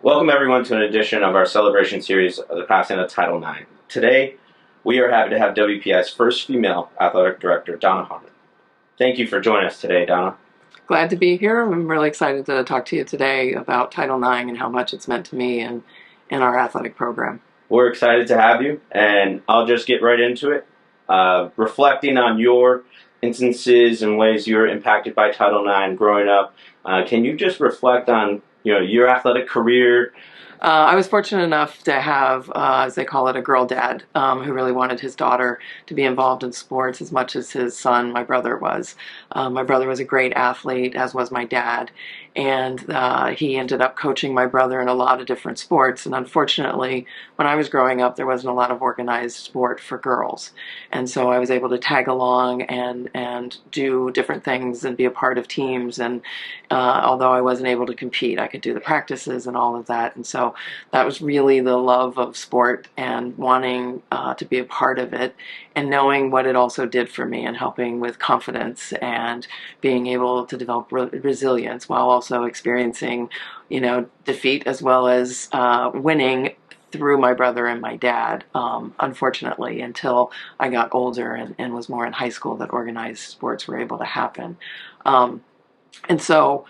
Welcome everyone to an edition of our celebration series of the passing of Title IX. Today, we are happy to have WPI's first female athletic director, Donna Harmon. Thank you for joining us today, Donna. Glad to be here. I'm really excited to talk to you today about Title IX and how much it's meant to me and our athletic program. We're excited to have you, and I'll just get right into it. Reflecting on your instances and ways you were impacted by Title IX growing up, can you just reflect on your athletic career? I was fortunate enough to have, as they call it, a girl dad who really wanted his daughter to be involved in sports as much as his son, my brother, was. My brother was a great athlete, as was my dad, and he ended up coaching my brother in a lot of different sports. And unfortunately, when I was growing up, there wasn't a lot of organized sport for girls. And so I was able to tag along and do different things and be a part of teams. And although I wasn't able to compete, I could do the practices and all of that. And so that was really the love of sport and wanting to be a part of it and knowing what it also did for me and helping with confidence and being able to develop resilience while also experiencing, defeat as well as winning through my brother and my dad, unfortunately, until I got older and was more in high school that organized sports were able to happen. And so,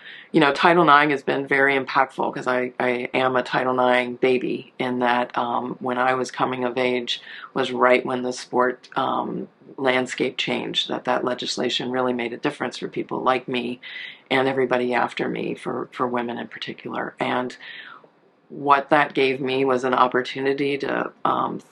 Title IX has been very impactful because I am a Title IX baby in that when I was coming of age was right when the sport landscape changed, that legislation really made a difference for people like me and everybody after me, for women in particular. And what that gave me was an opportunity to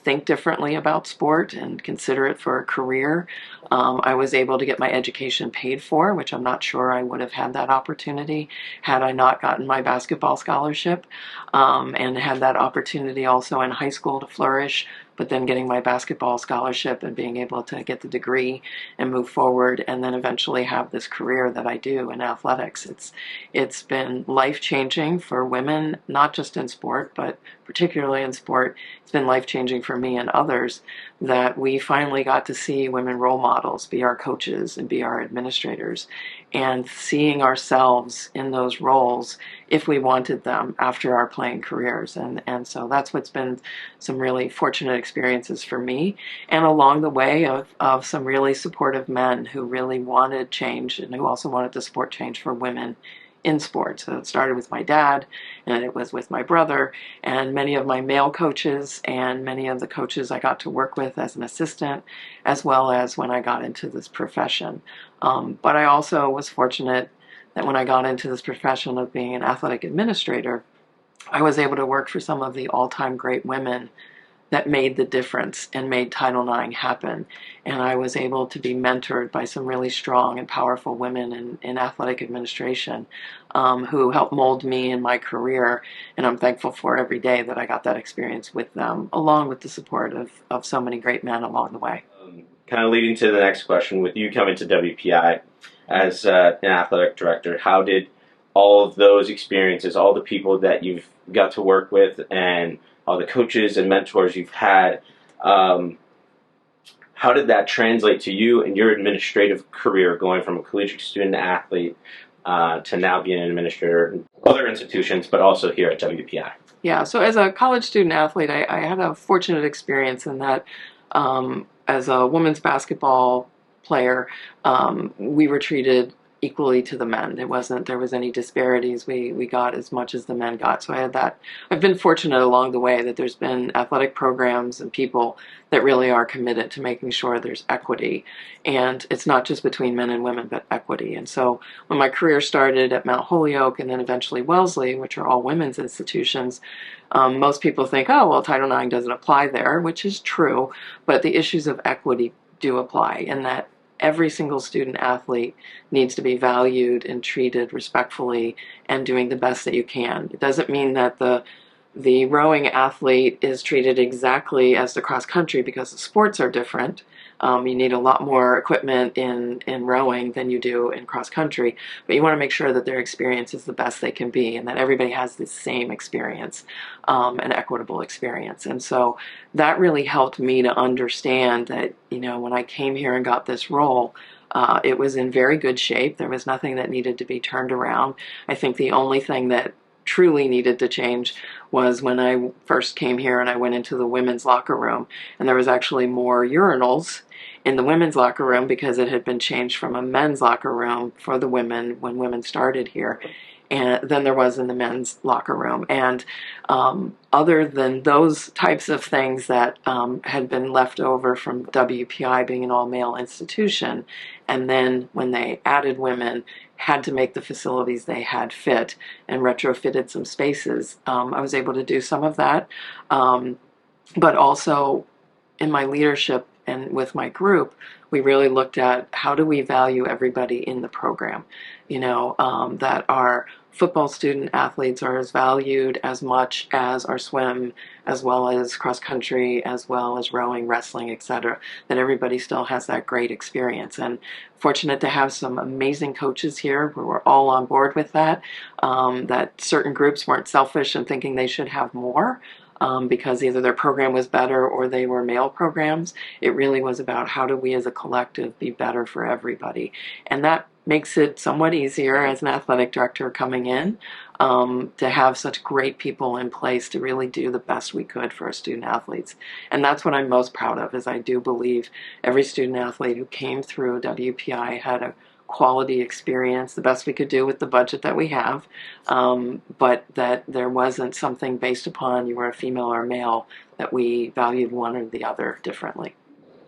think differently about sport and consider it for a career. I was able to get my education paid for, which I'm not sure I would have had that opportunity had I not gotten my basketball scholarship, and had that opportunity also in high school to flourish, but then getting my basketball scholarship and being able to get the degree and move forward and then eventually have this career that I do in athletics. It's been life-changing for women, not just in sport, but particularly in sport. It's been life-changing for me and others that we finally got to see women role models, be our coaches and be our administrators, and seeing ourselves in those roles if we wanted them after our playing careers. And so that's what's been some really fortunate experiences for me, and along the way of some really supportive men who really wanted change and who also wanted the sport change for women in sports. So it started with my dad, and it was with my brother, and many of my male coaches, and many of the coaches I got to work with as an assistant, as well as when I got into this profession. But I also was fortunate that when I got into this profession of being an athletic administrator, I was able to work for some of the all-time great women that made the difference and made Title IX happen. And I was able to be mentored by some really strong and powerful women in athletic administration who helped mold me in my career. And I'm thankful for every day that I got that experience with them, along with the support of so many great men along the way. Kind of leading to the next question, with you coming to WPI as an athletic director, how did all of those experiences, all the people that you've got to work with, and all the coaches and mentors you've had, how did that translate to you and your administrative career, going from a collegiate student athlete to now being an administrator in other institutions, but also here at WPI? Yeah, so as a college student athlete, I had a fortunate experience in that as a women's basketball player, we were treated equally to the men. There was any disparities. We got as much as the men got. So I had that. I've been fortunate along the way that there's been athletic programs and people that really are committed to making sure there's equity. And it's not just between men and women, but equity. And so when my career started at Mount Holyoke and then eventually Wellesley, which are all women's institutions, most people think, oh, well, Title IX doesn't apply there, which is true. But the issues of equity do apply, in that every single student athlete needs to be valued and treated respectfully and doing the best that you can. It doesn't mean that the rowing athlete is treated exactly as the cross country, because the sports are different. You need a lot more equipment in rowing than you do in cross country, but you want to make sure that their experience is the best they can be and that everybody has the same experience, an equitable experience. And so that really helped me to understand that, when I came here and got this role, it was in very good shape. There was nothing that needed to be turned around. I think the only thing that truly needed to change was when I first came here and I went into the women's locker room, and there was actually more urinals in the women's locker room because it had been changed from a men's locker room for the women when women started here, and then there was in the men's locker room. And other than those types of things that had been left over from WPI being an all-male institution, and then when they added women, had to make the facilities they had fit and retrofitted some spaces, I was able to do some of that. But also in my leadership and with my group, we really looked at how do we value everybody in the program, that our football student athletes are as valued as much as our swim, as well as cross country, as well as rowing, wrestling, etc., that everybody still has that great experience. And fortunate to have some amazing coaches here who were all on board with that, that certain groups weren't selfish and thinking they should have more, because either their program was better or they were male programs. It really was about how do we as a collective be better for everybody. And that makes it somewhat easier as an athletic director coming in, to have such great people in place to really do the best we could for our student athletes. And that's what I'm most proud of, is I do believe every student athlete who came through WPI had a quality experience, the best we could do with the budget that we have, but that there wasn't something based upon you were a female or male, that we valued one or the other differently.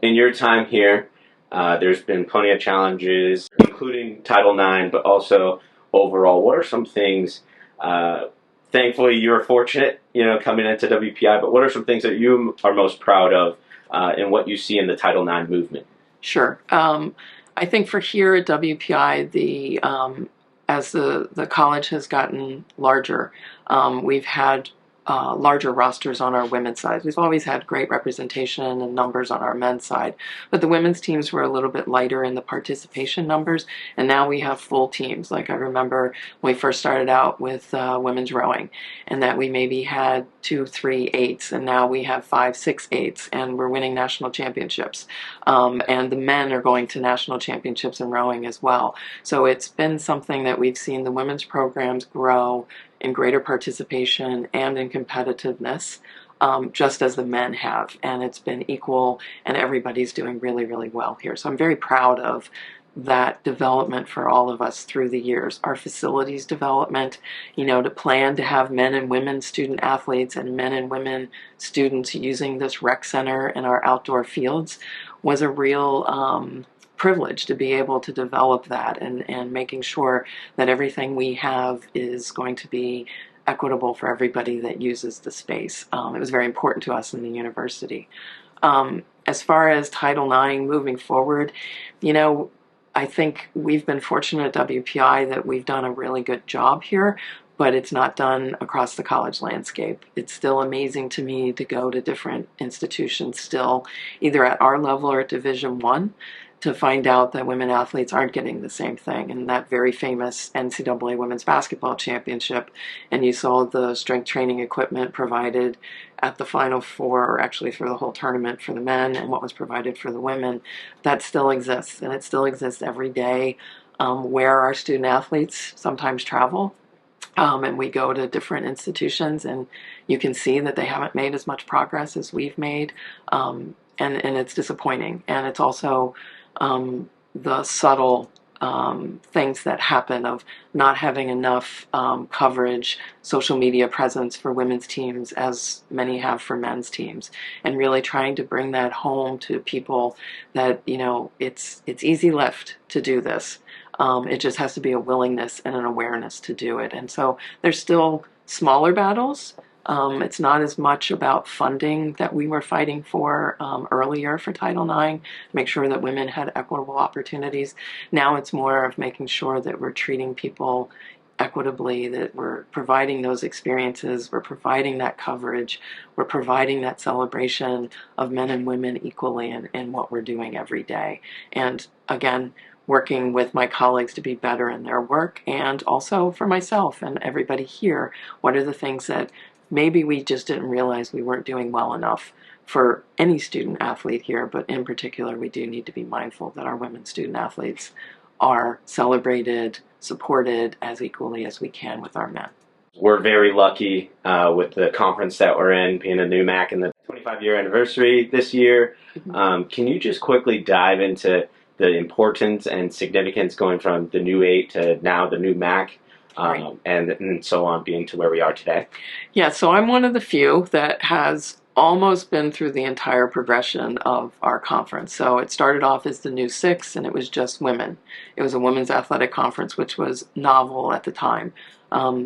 In your time here, there's been plenty of challenges, including Title IX, but also overall. What are some things, thankfully you're fortunate, coming into WPI, but what are some things that you are most proud of in what you see in the Title IX movement? Sure. I think for here at WPI, as the college has gotten larger, we've had larger rosters on our women's side. We've always had great representation and numbers on our men's side, but the women's teams were a little bit lighter in the participation numbers, and now we have full teams. Like I remember when we first started out with women's rowing, and that we maybe had 2, 3 eights, and now we have 5, 6 eights, and we're winning national championships. And the men are going to national championships in rowing as well. So it's been something that we've seen the women's programs grow in greater participation and in competitiveness, just as the men have. And it's been equal, and everybody's doing really, really well here. So I'm very proud of that development for all of us through the years. Our facilities development, to plan to have men and women student athletes and men and women students using this rec center and our outdoor fields was a real privilege to be able to develop that, and making sure that everything we have is going to be equitable for everybody that uses the space. It was very important to us in the university. As far as Title IX moving forward, I think we've been fortunate at WPI that we've done a really good job here, but it's not done across the college landscape. It's still amazing to me to go to different institutions still, either at our level or at Division I, to find out that women athletes aren't getting the same thing. And that very famous NCAA Women's Basketball Championship, and you saw the strength training equipment provided at the Final Four, or actually for the whole tournament for the men, and what was provided for the women, that still exists, and it still exists every day, where our student athletes sometimes travel. And we go to different institutions, and you can see that they haven't made as much progress as we've made, and it's disappointing. And it's also the subtle things that happen of not having enough coverage, social media presence for women's teams as many have for men's teams, and really trying to bring that home to people that, it's easy lift to do this. It just has to be a willingness and an awareness to do it. And so there's still smaller battles. It's not as much about funding that we were fighting for earlier for Title IX, make sure that women had equitable opportunities. Now it's more of making sure that we're treating people equitably, that we're providing those experiences, we're providing that coverage, we're providing that celebration of men and women equally in what we're doing every day. And again, working with my colleagues to be better in their work, and also for myself and everybody here, what are the things that maybe we just didn't realize we weren't doing well enough for any student athlete here, but in particular, we do need to be mindful that our women student athletes are celebrated, supported as equally as we can with our men. We're very lucky with the conference that we're in, being a Ncaa in the 25-year anniversary this year. Can you just quickly dive into the importance and significance going from the new 8 to now the new Mac, and so on, being to where we are today? Yeah, so I'm one of the few that has almost been through the entire progression of our conference. So it started off as the new 6, and it was just women. It was a women's athletic conference, which was novel at the time.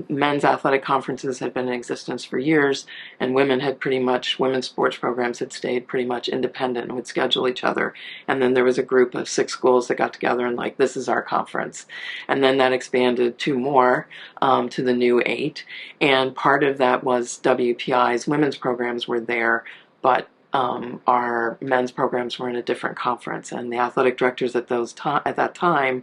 Men's athletic conferences had been in existence for years, and women's sports programs had stayed pretty much independent and would schedule each other. And then there was a group of 6 schools that got together and like, this is our conference. And then that expanded 2 more to the new 8. And part of that was WPI's women's programs were there, but our men's programs were in a different conference. And the athletic directors at that time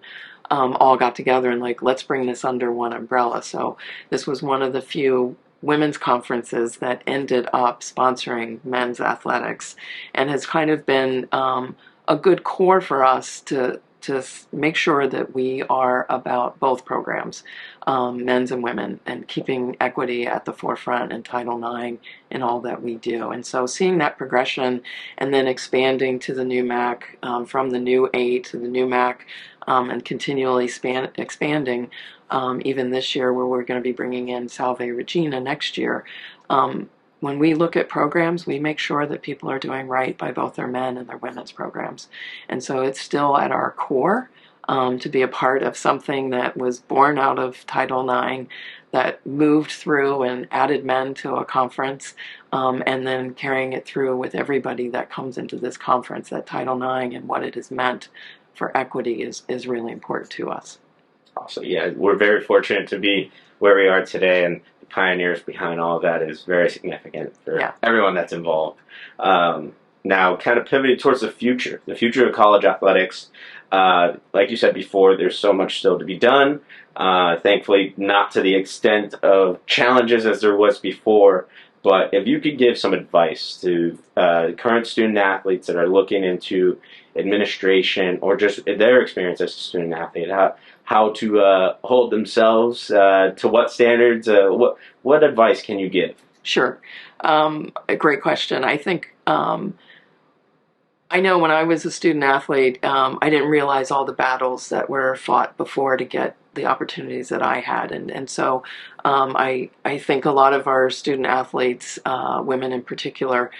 all got together and like, let's bring this under one umbrella. So this was one of the few women's conferences that ended up sponsoring men's athletics, and has kind of been a good core for us to make sure that we are about both programs, men's and women, and keeping equity at the forefront and Title IX in all that we do. And so seeing that progression and then expanding to the new Mac, from the new 8 to the new Mac, and continually expanding, even this year where we're going to be bringing in Salve Regina next year. When we look at programs, we make sure that people are doing right by both their men and their women's programs. And so it's still at our core to be a part of something that was born out of Title IX, that moved through and added men to a conference, and then carrying it through with everybody that comes into this conference. That Title IX and what it has meant for equity is really important to us. Awesome. Yeah, we're very fortunate to be where we are today, and the pioneers behind all of that is very significant for everyone that's involved. Now, kind of pivoting towards the future of college athletics. Like you said before, there's so much still to be done. Thankfully, not to the extent of challenges as there was before. But if you could give some advice to current student athletes that are looking into administration or just their experience as a student athlete, how to hold themselves to what standards, what advice can you give? Sure. A great question. I think I know when I was a student athlete, I didn't realize all the battles that were fought before to get the opportunities that I had. And so I think a lot of our student athletes, women in particular,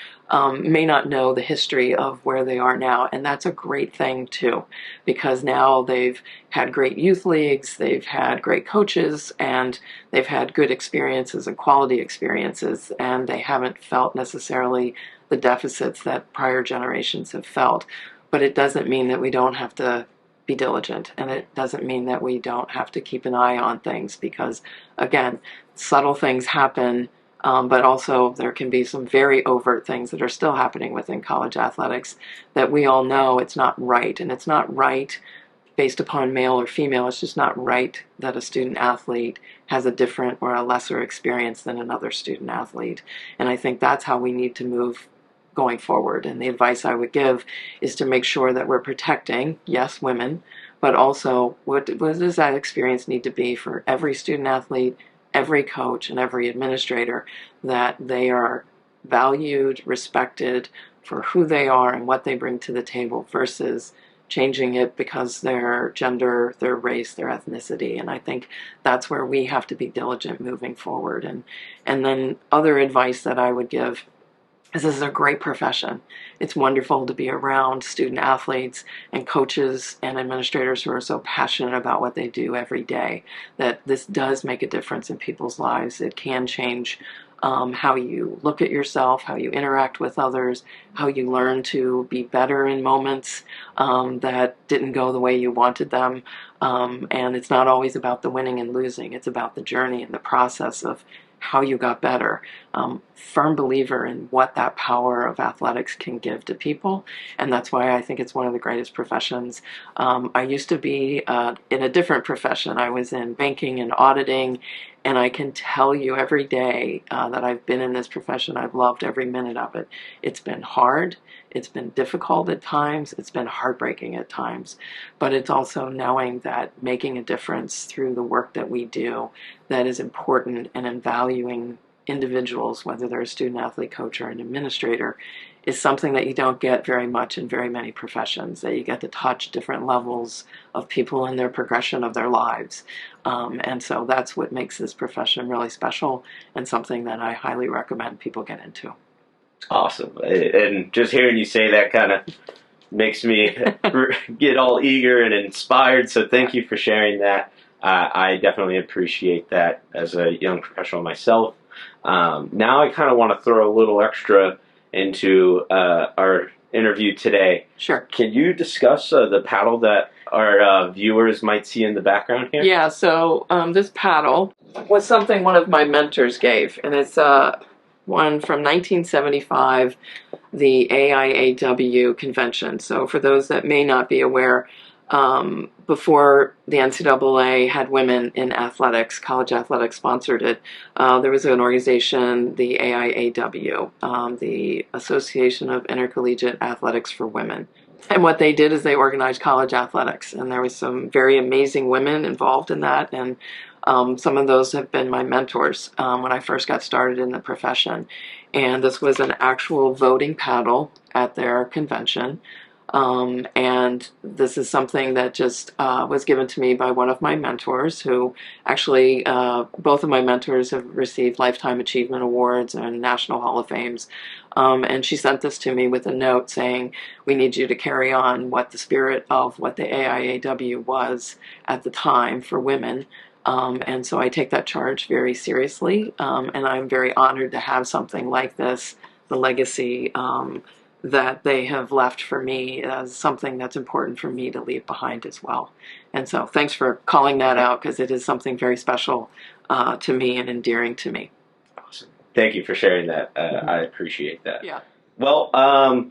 may not know the history of where they are now. And that's a great thing too, because now they've had great youth leagues, they've had great coaches, and they've had good experiences and quality experiences, and they haven't felt necessarily the deficits that prior generations have felt. But it doesn't mean that we don't have to be diligent, and it doesn't mean that we don't have to keep an eye on things, because again, subtle things happen, but also there can be some very overt things that are still happening within college athletics that we all know it's not right. And it's not right based upon male or female. It's just not right that a student athlete has a different or a lesser experience than another student athlete. And I think that's how we need to move going forward. And the advice I would give is to make sure that we're protecting, yes, women, but also what does that experience need to be for every student athlete, every coach, and every administrator, that they are valued, respected for who they are and what they bring to the table, versus changing it because their gender, their race, their ethnicity. And I think that's where we have to be diligent moving forward. And then other advice that I would give, this is a great profession. It's wonderful to be around student athletes and coaches and administrators who are so passionate about what they do every day, that this does make a difference in people's lives. It can change how you look at yourself, how you interact with others, how you learn to be better in moments that didn't go the way you wanted them. And it's not always about the winning and losing. It's about the journey and the process of how you got better. Firm believer in what that power of athletics can give to people, and that's why I think it's one of the greatest professions. I used to be in a different profession. I was in banking and auditing, And I can tell you every day that I've been in this profession, I've loved every minute of it. It's been hard. It's been difficult at times. It's been heartbreaking at times. But it's also knowing that making a difference through the work that we do that is important, and in valuing individuals, whether they're a student athlete, coach, or an administrator, is something that you don't get very much in very many professions, that you get to touch different levels of people in their progression of their lives. And so that's what makes this profession really special, and something that I highly recommend people get into. Awesome. And just hearing you say that kind of makes me get all eager and inspired. So thank you for sharing that. I definitely appreciate that as a young professional myself. Now I kind of want to throw a little extra into our interview today. Sure. Can you discuss the paddle that our viewers might see in the background here? Yeah, so this paddle was something one of my mentors gave, and it's one from 1975, the AIAW convention. So for those that may not be aware, before the NCAA had women in athletics, college athletics sponsored it, there was an organization, the AIAW, the Association of Intercollegiate Athletics for Women. And what they did is they organized college athletics, and there was some very amazing women involved in that, and some of those have been my mentors when I first got started in the profession. And this was an actual voting paddle at their convention. And this is something that just was given to me by one of my mentors, who actually, both of my mentors have received Lifetime Achievement Awards and National Hall of Fames. And she sent this to me with a note saying, we need you to carry on what the spirit of what the AIAW was at the time for women. And so I take that charge very seriously, and I'm very honored to have something like this, the legacy that they have left for me, as something that's important for me to leave behind as well. And so thanks for calling that out, because it is something very special to me and endearing to me. Awesome. Thank you for sharing that. I appreciate that. Yeah. Well,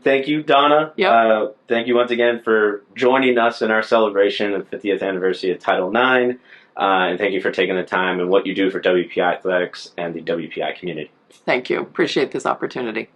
thank you, Donna. Yep. Thank you once again for joining us in our celebration of the 50th anniversary of Title IX. And thank you for taking the time and what you do for WPI athletics and the WPI community. Thank you. Appreciate this opportunity.